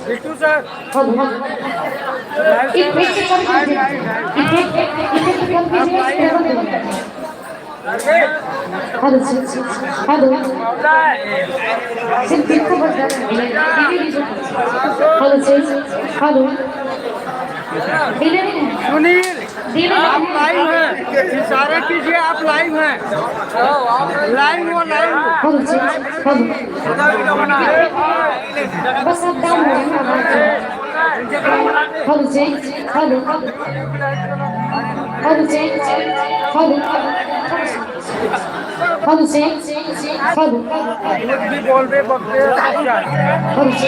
Bittu sir hello hello सिर्फ देखो बस हेलो हेलो सुनील आप लाइव हैं, इशारा कीजिए आप लाइव हैं। लाइव हो लाइव। बस आप डाउन हो hello hello hello hello hello कुछ भी बोल रहे बकते हेलो